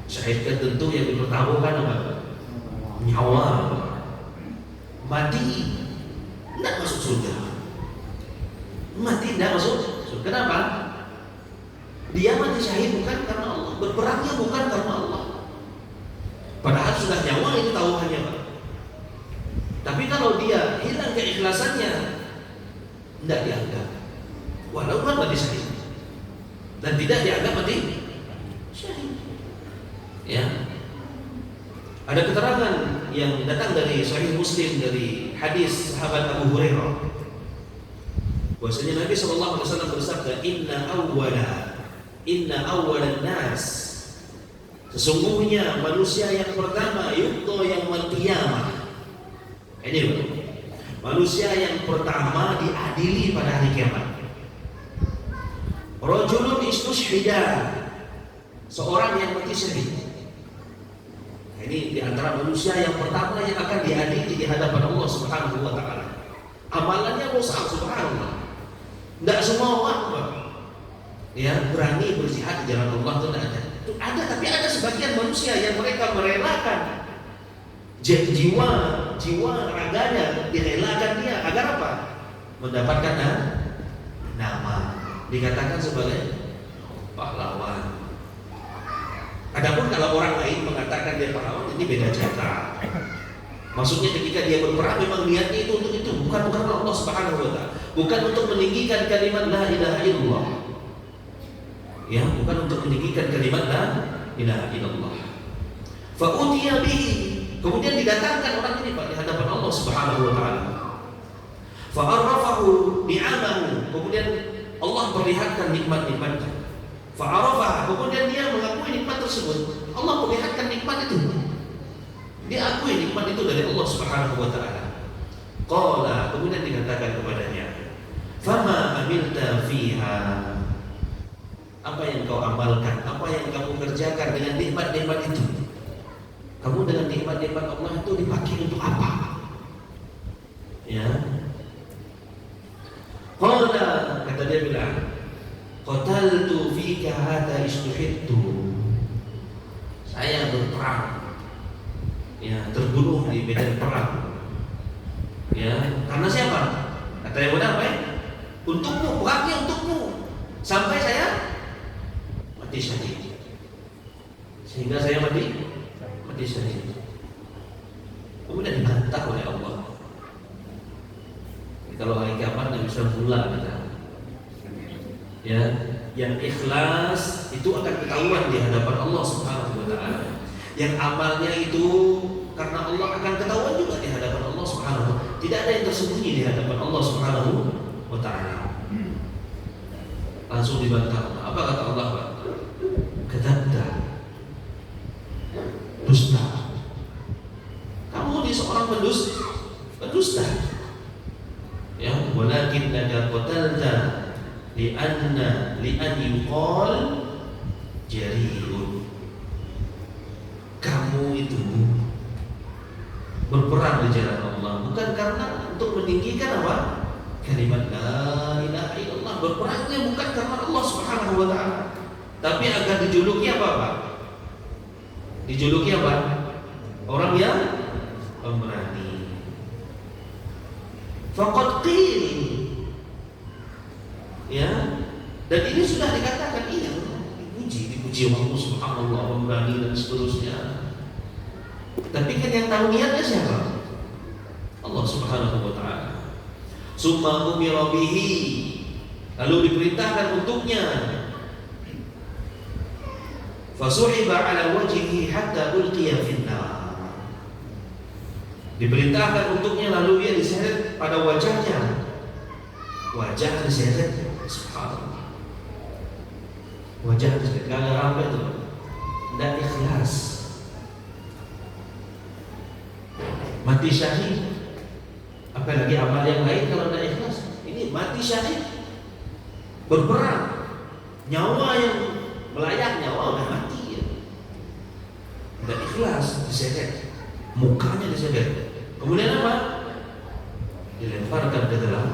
[SPEAKER 1] Syahid kan tentu yang dipertaruhkan apa? Nyawa. Mati tidak masuk surga. Mati tidak masuk surga. Kenapa? Dia mati syahid bukan karena Allah, berperangnya bukan karena Allah. Padahal sudah nyawa itu taruhannya, Pak. Tapi kalau dia hilang keikhlasannya, tidak dianggap. Walaupun mati syahid, dan tidak dianggap mati syahid. Ya. Ada keterangan yang datang dari Sahih Muslim dari hadis sahabat Abu Hurairah. Bahwasanya Nabi sallallahu alaihi wasallam bersabda, Inna awwalan nas, sesungguhnya manusia yang pertama yukto yaumal qiyamah. Ini manusia yang pertama diadili pada hari kiamat. Rajulun istushhida, seorang yang mati syahid. Nah, ini di antara manusia yang pertama yang akan diadili di hadapan Allah Subhanahu wa taala. Amalannya besar, subhanallah. Tidak semua orang, Pak, ya, berani berjihad di jalan Allah, itu tidak ada. Itu ada, tapi ada sebagian manusia yang mereka merelakan jiwa raganya, direlakan dia agar apa? Mendapatkan nama, dikatakan sebagai pahlawan. Adapun kalau orang lain mengatakan dia pahlawan, ini beda cerita. Maksudnya ketika dia berperang memang niatnya itu untuk itu, bukan Allah Subhanahu wa taala, bukan untuk meninggikan kalimat la ilaha illallah. Ya, bukan untuk meninggikan kalimat la ilaha illallah. Fa utiya bihi, kemudian didatangkan orang ini, Pak, di hadapan Allah Subhanahu wa taala. Fa arrafahu ni'amahu, kemudian Allah perlihatkan nikmat-nikmatnya. Fa arafa, kemudian dia mengakui nikmat tersebut. Allah perlihatkan nikmat itu. Dia akui nikmat itu dari Allah Subhanahu wa taala. Qala, kemudian dikatakan kepadanya, "Fama amilta fiha?" Apa yang kau amalkan? Apa yang kamu kerjakan dengan nikmat-nikmat itu? Kamu dengan nikmat-nikmat Allah itu dipakai untuk apa? Ya. Qala, kata dia bilang, "Qataltu fika hadza istuhidtu." Saya berperang, ya, terbunuh di medan perang, ya, karena siapa? Kata yang benar, apa ya? Untukmu, perangnya untukmu, sampai saya mati syahid, sehingga saya mati syahid. Kemudian dibantah oleh Allah. Kalau hari kiamat tidak bisa pula kita, ya, yang ikhlas itu akan ketahuan di hadapan Allah Subhanahu wa taala. Yang amalnya itu karena Allah akan ketahuan juga di hadapan Allah Subhanahu wa taala. Tidak ada yang tersembunyi di hadapan Allah Subhanahu wa taala. Langsung dibantah. Apa kata Allah, Pak? Kadzabta, dusta. Kamu ini seorang pendusta. Ya, walakinnaka qatalta li'an yuqal jari'un. Kamu itu berperang di jalan Allah bukan karena untuk meninggikan apa? Kalimat la ilaha illallah. Berperangnya bukan karena Allah Subhanahu wa taala, tapi agar dijuluki apa, Pak? Dijuluki apa? Orang yang pemberani. Faqad qil. Ya. Dan ini sudah dikatakan, iya, dipuji Allah Subhanallah, pemberani dan seterusnya. Tapi kan yang tahu niatnya siapa? Allah Subhanahu wa taala. Summa umira bihi, lalu diperintahkan untuknya. Fasuhiba ala wajhihi hatta ulqiya finnar. Diperintahkan untuknya lalu dia diseret pada wajahnya. Wajah diseret, subhanallah. Wajah diseret, gara-gara apa itu? Tidak ikhlas. Mati syahid. Apalagi amal yang lain kalau tidak ikhlas. Ini mati syahid, berperang, nyawa yang melayang, nyawa udah mati ya. Tidak ikhlas, diseret, mukanya diseret. Kemudian apa? Dilemparkan ke dalam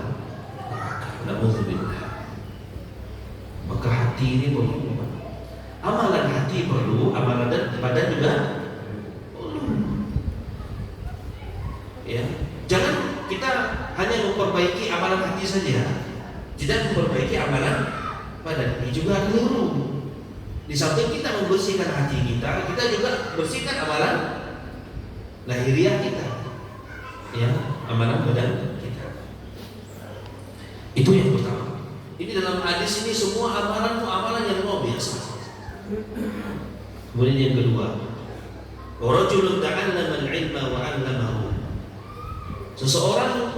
[SPEAKER 1] neraka. Na'udzubillah. Maka hati ini perlu, amalan hati perlu, amalan badan juga perlu. Ya, jangan kita hanya memperbaiki amalan hati saja, tidak memperbaiki amalan badan. Ini juga keliru. Di samping kita membersihkan hati kita, kita juga bersihkan amalan lahiriah kita, ya, amalan badan kita. Itu yang pertama. Ini dalam hadis ini semua amalan itu amalan yang luar biasa. Kemudian yang kedua, wa rajulun ta'allama al-'ilma wa 'allamahu. Seseorang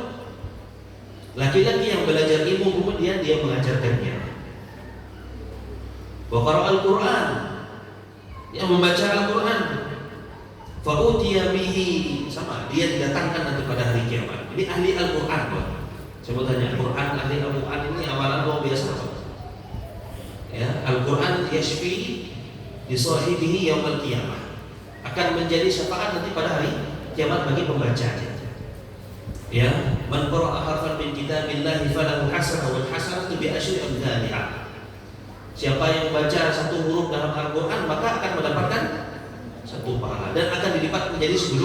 [SPEAKER 1] laki-laki yang belajar ilmu kemudian dia mengajarkannya. Wa qara'a al-Qur'an, yang membaca Al-Qur'an. Fa utiya bihi, sama dia didatangkan nanti pada hari kiamat. Ini ahli Al-Qur'an, Pak. Saya mau tanya, Quran, ahli Al-Quran ini amalan luar biasa. Ya, Al-Quran yashfi di sahibihi yaumil qiyamah, akan menjadi syafaat nanti pada hari kiamat bagi pembacanya. Ya, man qara'a harfan min kitabillahi falahu hasanah wal hasanatu bi asyri amsalihah. Siapa yang membaca satu huruf dalam Al-Quran maka akan mendapatkan satu pahala dan akan dilipat menjadi 10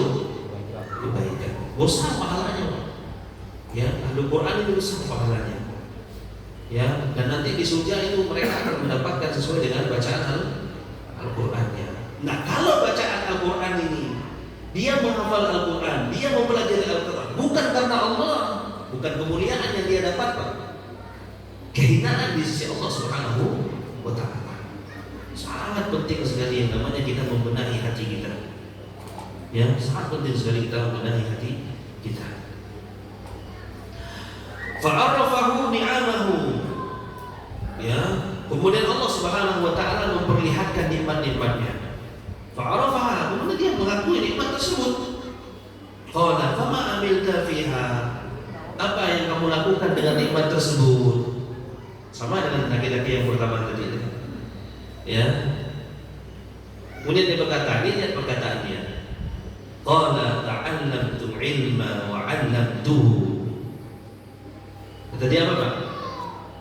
[SPEAKER 1] kebaikan. Besar pahalanya, Pak. Ya, ahli Quran itu besar pahalanya. Ya, dan nanti di surga itu mereka akan mendapatkan sesuai dengan bacaan Al-Qur'annya. Nah, kalau bacaan Al-Qur'an ini dia menghafal Al-Qur'an, dia mempelajari Al-Qur'an bukan karena Allah, bukan kemuliaan yang dia dapatkan, kehinaan di sisi Allah Subhanahu wa taala. Sangat penting sekali yang namanya kita membenahi hati kita. Ya, sangat penting sekali kita membenahi hati kita. Fa'arafahu ni'amahu. Ya, kemudian Allah Subhanahu wa taala memperlihatkan nikmat-nikmatnya. Fa'arafaha, kemudian dia mengakui nikmat tersebut. Qala fama amilta fiha. Apa yang kamu lakukan dengan nikmat tersebut? Sama dengan laki-laki yang pertama tadi. Ya. Kemudian dia berkata, lihat perkataannya. Qala ta'allamtu ilma wa 'allamtuhu. Kata dia apa, Pak?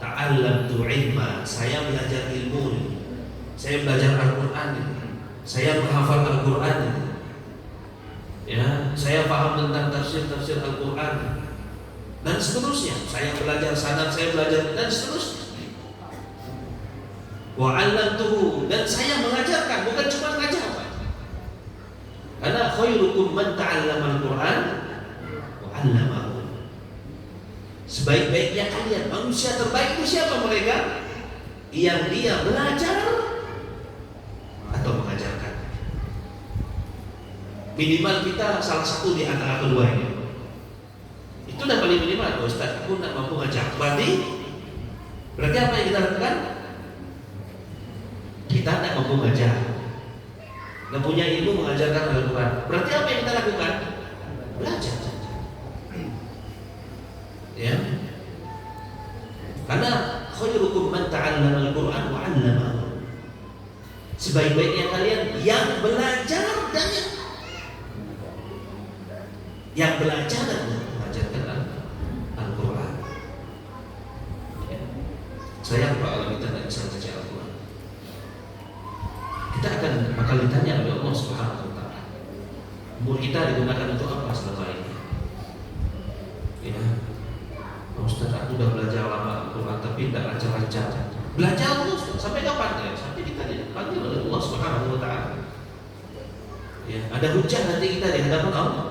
[SPEAKER 1] Ta'allamtu ilma, saya belajar ilmu, saya belajar Al-Quran, saya menghafal Al-Quran, ya, saya paham tentang tafsir Al-Quran dan seterusnya. Saya belajar sanad, saya belajar dan seterusnya. Wa 'allamtuhu, dan saya mengajarkan, bukan cuma mengajar, Pak. Karena khairukum man ta'allama Al-Quran wa 'allamahu. Sebaik-baiknya kalian, manusia terbaik itu siapa mereka? Yang dia belajar atau mengajarkan. Minimal kita salah satu di antara kedua ini. Itu udah paling minimal. Ustaz, aku tidak mampu ngajar, berarti Berarti apa yang kita lakukan? Kita tidak mampu mengajar, nggak punya ilmu mengajarkan Al-Quran. Berarti apa yang kita lakukan? Belajar saja. Ya. Karena khairukum man ta'allama al-Quran wa 'allamahu. Sebaik-baiknya kalian yang belajar dan mengajarkan Al-Quran. Ya. Sayang Pak, kalau kita tidak bisa baca Al-Quran, kita bakal ditanya oleh Allah Subhanahu wa Ta'ala, umur kita digunakan untuk apa selama ini? Ya, Ustaz, aku udah belajar lama Al-Quran tapi tidak lancar-lancar. Belajar terus sampai kapan ya? Sampai kita dipanggil oleh Allah Subhanahu wa Ta'ala. Ya, ada hujah nanti kita di hadapan Allah.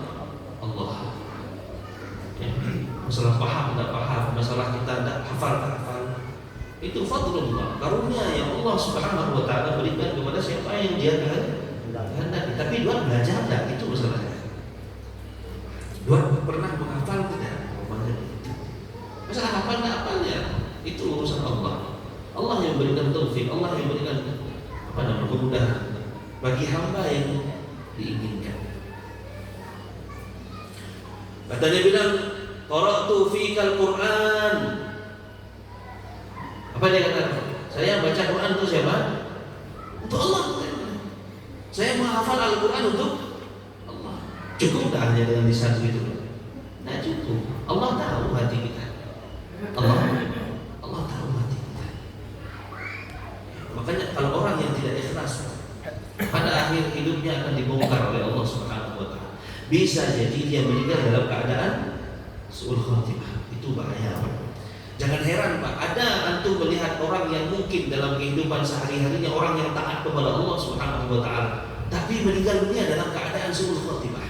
[SPEAKER 1] Ya, masalah paham tidak paham, masalah kita tidak hafal tak hafal, itu fadlullah, karunia yang Allah Subhanahu wa Ta'ala berikan kepada siapa yang dia kehendaki. Tapi dua belajar tidak, itu masalahnya. Dua pernah menghafal tidak? Masalah hafal tidak hafalnya, itu urusan Allah. Allah yang berikan taufik, Allah yang berikan kemudahan bagi hamba yang diinginkan. Katanya bilang, qara'tu fikal Qur'an. Apa dia kata? Saya baca Quran untuk siapa? Untuk Allah. Saya menghafal Al-Quran untuk Allah. Cukup tak hanya dengan lisan itu? Nah cukup. Allah tahu hati kita. Allah tahu hati kita. Makanya kalau orang yang tidak ikhlas, pada akhir hidupnya akan dibongkar oleh Allah Subhanahu wa Ta'ala. Bisa jadi dia meninggal dalam keadaan su'ul khatimah. Itu bahaya. Jangan heran Pak, ada antum melihat orang yang mungkin dalam kehidupan sehari-harinya orang yang taat kepada Allah Subhanahu wa Ta'ala, tapi meninggal dunia dalam keadaan su'ul khatimah.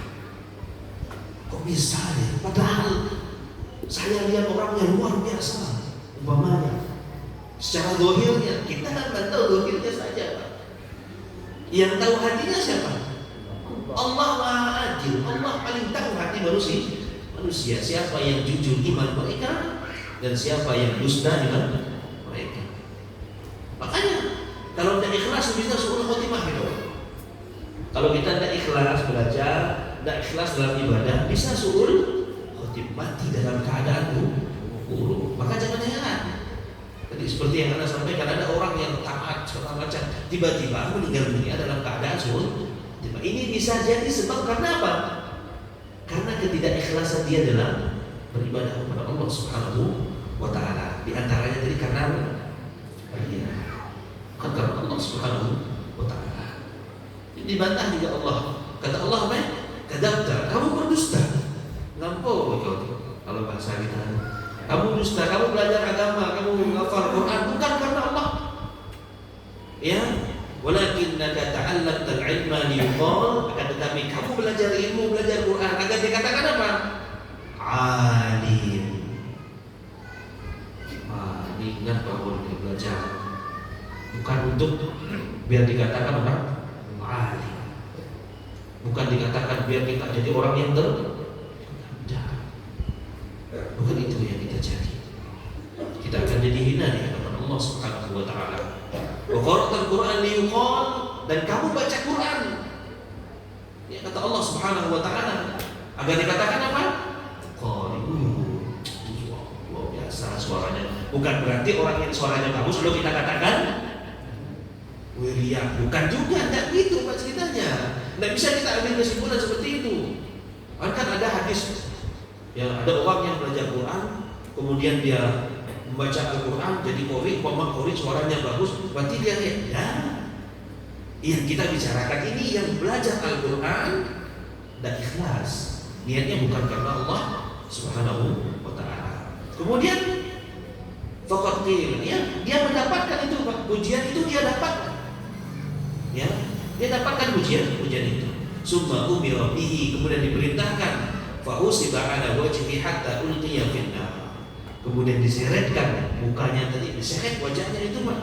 [SPEAKER 1] Kok bisa ya? Padahal saya lihat orang yang luar biasa, umpamanya secara zahirnya, kita kan tidak tahu zahirnya saja Pak. Yang tahu hatinya siapa? Allah Maha Adil. Allah paling tahu hati manusia. Siapa yang jujur iman mereka dan siapa yang dusta iman mereka. Makanya kalau tidak ikhlas bisa su'ul khotimah gitu. Kalau kita tidak ikhlas belajar, tidak ikhlas dalam ibadah, bisa su'ul khotimah, mati dalam keadaan buruk. Maka jangan heran. Jadi seperti yang Anda sampaikan, ada orang yang taat segala macam, tiba-tiba meninggal dunia dalam keadaan su'ul khotimah. Ini bisa jadi sebab karena apa? Karena ketidakikhlasan dia dalam beribadah kepada Allah Subhanahu wa Ta'ala. Di antaranya tadi karena karena Allah Subhanahu wa Ta'ala. Dibantah juga Allah. Kata Allah apa? Kadzabta, kamu berdusta. Lampau kalau bahasa kita. Kamu dusta, kamu belajar agama, kamu menghafal Quran bukan karena Allah. Ya, walakinnaka ta'allamtal ilma liyuqal, akan tetapi kamu belajar ilmu, belajar Quran agar dikatakan apa? Alim. Ingat bahwa dia belajar bukan untuk biar dikatakan apa? Alim. Bukan dikatakan biar kita jadi orang yang bukan itu yang kita jadi. Kita akan jadi hina di hadapan Allah Subhanahu wa Ta'ala. Wa qara'tal Qur'an liyuqal, dan kamu baca Quran, ya kata Allah Subhanahu wa Ta'ala, agar dikatakan apa? Qari'un. Luar biasa suaranya. Bukan berarti orang yang suaranya bagus lalu kita katakan wiria. Bukan juga, tidak gitu Pak ceritanya. Tidak bisa kita ambil kesimpulan seperti itu. Kan ada hadis, ya ada orang yang belajar Quran, kemudian dia membaca Al-Quran jadi qori, qori suaranya bagus, berarti dia ya. Yang kita bicarakan ini yang belajar Al-Quran dan ikhlas, niatnya bukan karena Allah Subhanahu wa Ta'ala. Kemudian faqatil, ya, dia mendapatkan itu pujian, itu dia dapatkan. Ya, dia dapatkan pujian itu. Summa umira bihi, kemudian diperintahkan fa'usiba ala wajhi hatta ulqiya finnar. Kemudian diseretkan mukanya tadi, diseret wajahnya itu Pak.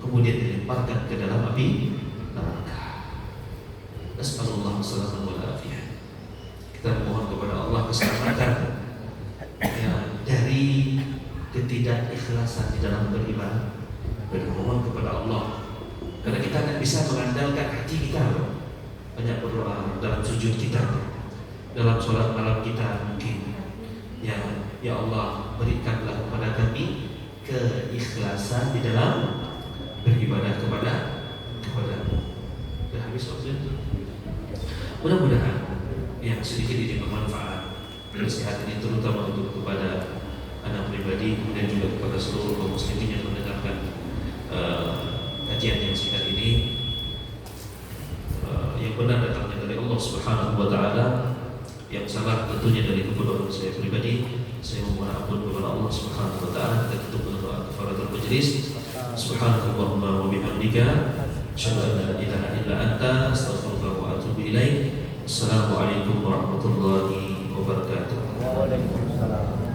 [SPEAKER 1] Kemudian dilemparkan ke dalam api neraka. Nasallallahu alaihi wasallam. Kita mohon kepada Allah keselamatan ya, dari ketidakikhlasan di dalam beribadah, bermohon kepada Allah. Karena kita tidak bisa mengandalkan hati kita loh. Banyak berdoa dalam sujud kita, dalam sholat malam kita mungkin. Ya Allah, berikanlah kepada kami keikhlasan di dalam beribadah kepada-Mu. Sudah habis waktu itu. Mudah-mudahan yang sedikit ini bermanfaat. Nasihat ini terutama untuk kepada anak pribadi dan juga kepada seluruh kaum muslimin yang mendengarkan kajian yang singkat ini. Yang benar datangnya dari Allah Subhanahu wa taala, yang salah tentunya dari kebodohan saya pribadi. Saya memohon ampun kepada Allah Subhanahu wa taala. Kita tutup dengan doa kafaratul majlis. Subhanakallahumma wa bihamdika asyhadu an la ilaha illa anta astaghfiruka wa atubu ilaik. Assalamualaikum warahmatullahi wabarakatuh.
[SPEAKER 2] Waalaikumsalam.